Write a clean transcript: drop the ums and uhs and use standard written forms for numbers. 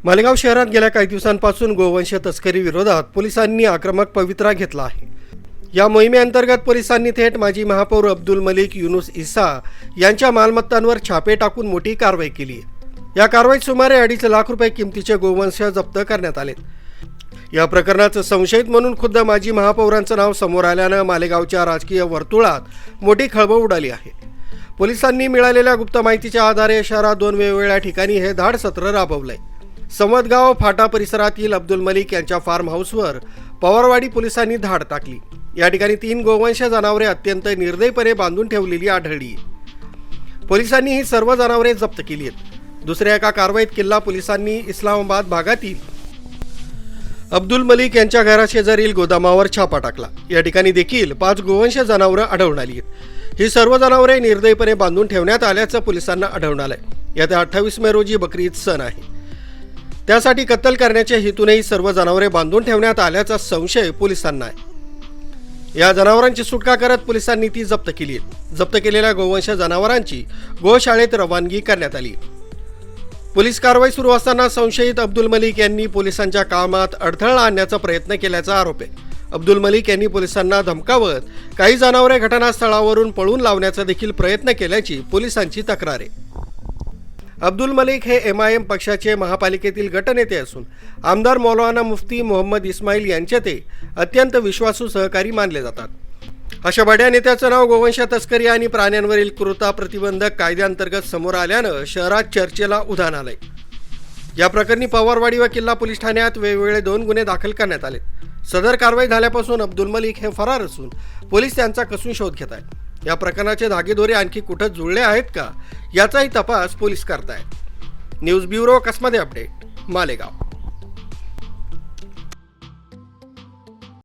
मालेगाव शहरात गेल्या काही दिवसांपासून गोवंश तस्करी विरोधात पोलिसांनी आक्रमक पवित्रा घेतला आहे। या मोहिमेअंतर्गत पोलिसांनी थेट माजी महापौर अब्दुल मलिक युनुस इसा यांच्या मालमत्तांवर छापे टाकून मोठी कारवाई केली आहे। या कारवाईत सुमारे 2.5 लाख रुपये किमतीचे गोवंश जप्त करण्यात आले। या प्रकरणाचं संशयित म्हणून खुद्द माजी महापौरांचं नाव समोर आल्यानं मालेगावच्या राजकीय वर्तुळात मोठी खळबळ उडाली आहे। पोलिसांनी मिळालेल्या गुप्त माहितीच्या आधारे शहरात 2 वेगवेगळ्या ठिकाणी हे धाड सत्र राबवलंय। संवतगाव फाटा परिसरातील अब्दुल मलिक यांच्या फार्म हाऊसवर पवारवाडी पोलिसांनी धाड टाकली। या ठिकाणी 3 गोवंश जनावरे अत्यंत निर्दयीपणे बांधून ठेवलेली आढळली। पोलिसांनी ही सर्व जनावरे जप्त केली आहेत। दुसऱ्या एका कारवाईत किल्ला पोलिसांनी इस्लामाबाद भागातील अब्दुल मलिक यांच्या घराशेजारील गोदामावर छापा टाकला। या ठिकाणी देखील 5 गोवंश जनावरे आढळून आली आहेत। ही सर्व जनावरे निर्दयीपणे बांधून ठेवण्यात आल्याचं पोलिसांना आढळून आलंय। येत्या 28 मे रोजी बकरी ईद सण आहे, त्यासाठी कत्तल करण्याच्या हेतूनही सर्व जनावरे बांधून ठेवण्यात आल्याचा संशय पोलिसांना आहे। या जनावरांची सुटका करत पोलिसांनी ती जप्त केली आहे। जप्त केलेल्या गोवंश जनावरांची गोशाळेत रवानगी करण्यात आली। पोलीस कारवाई सुरू असताना संशयित अब्दुल मलिक यांनी पोलिसांच्या कामात अडथळा आणण्याचा प्रयत्न केल्याचा आरोप आहे। अब्दुल मलिक यांनी पोलिसांना धमकावत काही जनावरे घटनास्थळावरून पळून लावण्याचा देखील प्रयत्न केल्याची पोलिसांची तक्रार आहे। अब्दुल मलिक हे MIM पक्षाचे महापालिकेतील गटनेते असून आमदार मौलाना मुफ्ती मोहम्मद इस्माईल यांचे ते अत्यंत विश्वासू सहकारी मानले जातात। अशा बड्या नेत्याचं नाव गोवंश तस्करी आणि प्राण्यांवरील क्रूरता प्रतिबंधक कायद्याअंतर्गत समोर आल्यानं शहरात चर्चेला उधाण आलंय। या प्रकरणी पवारवाडी व किल्ला पोलीस ठाण्यात वेगवेगळे 2 गुन्हे दाखल करण्यात आले। सदर कारवाई झाल्यापासून अब्दुल मलिक हे फरार असून पोलीस त्यांचा कसून शोध घेत आहेत। या प्रकरणाचे धागेदोरे आणखी कुठं जुळले आहेत का याचाही तपास पोलीस करतायत। न्यूज ब्युरो कसमध्ये अपडेट, मालेगाव।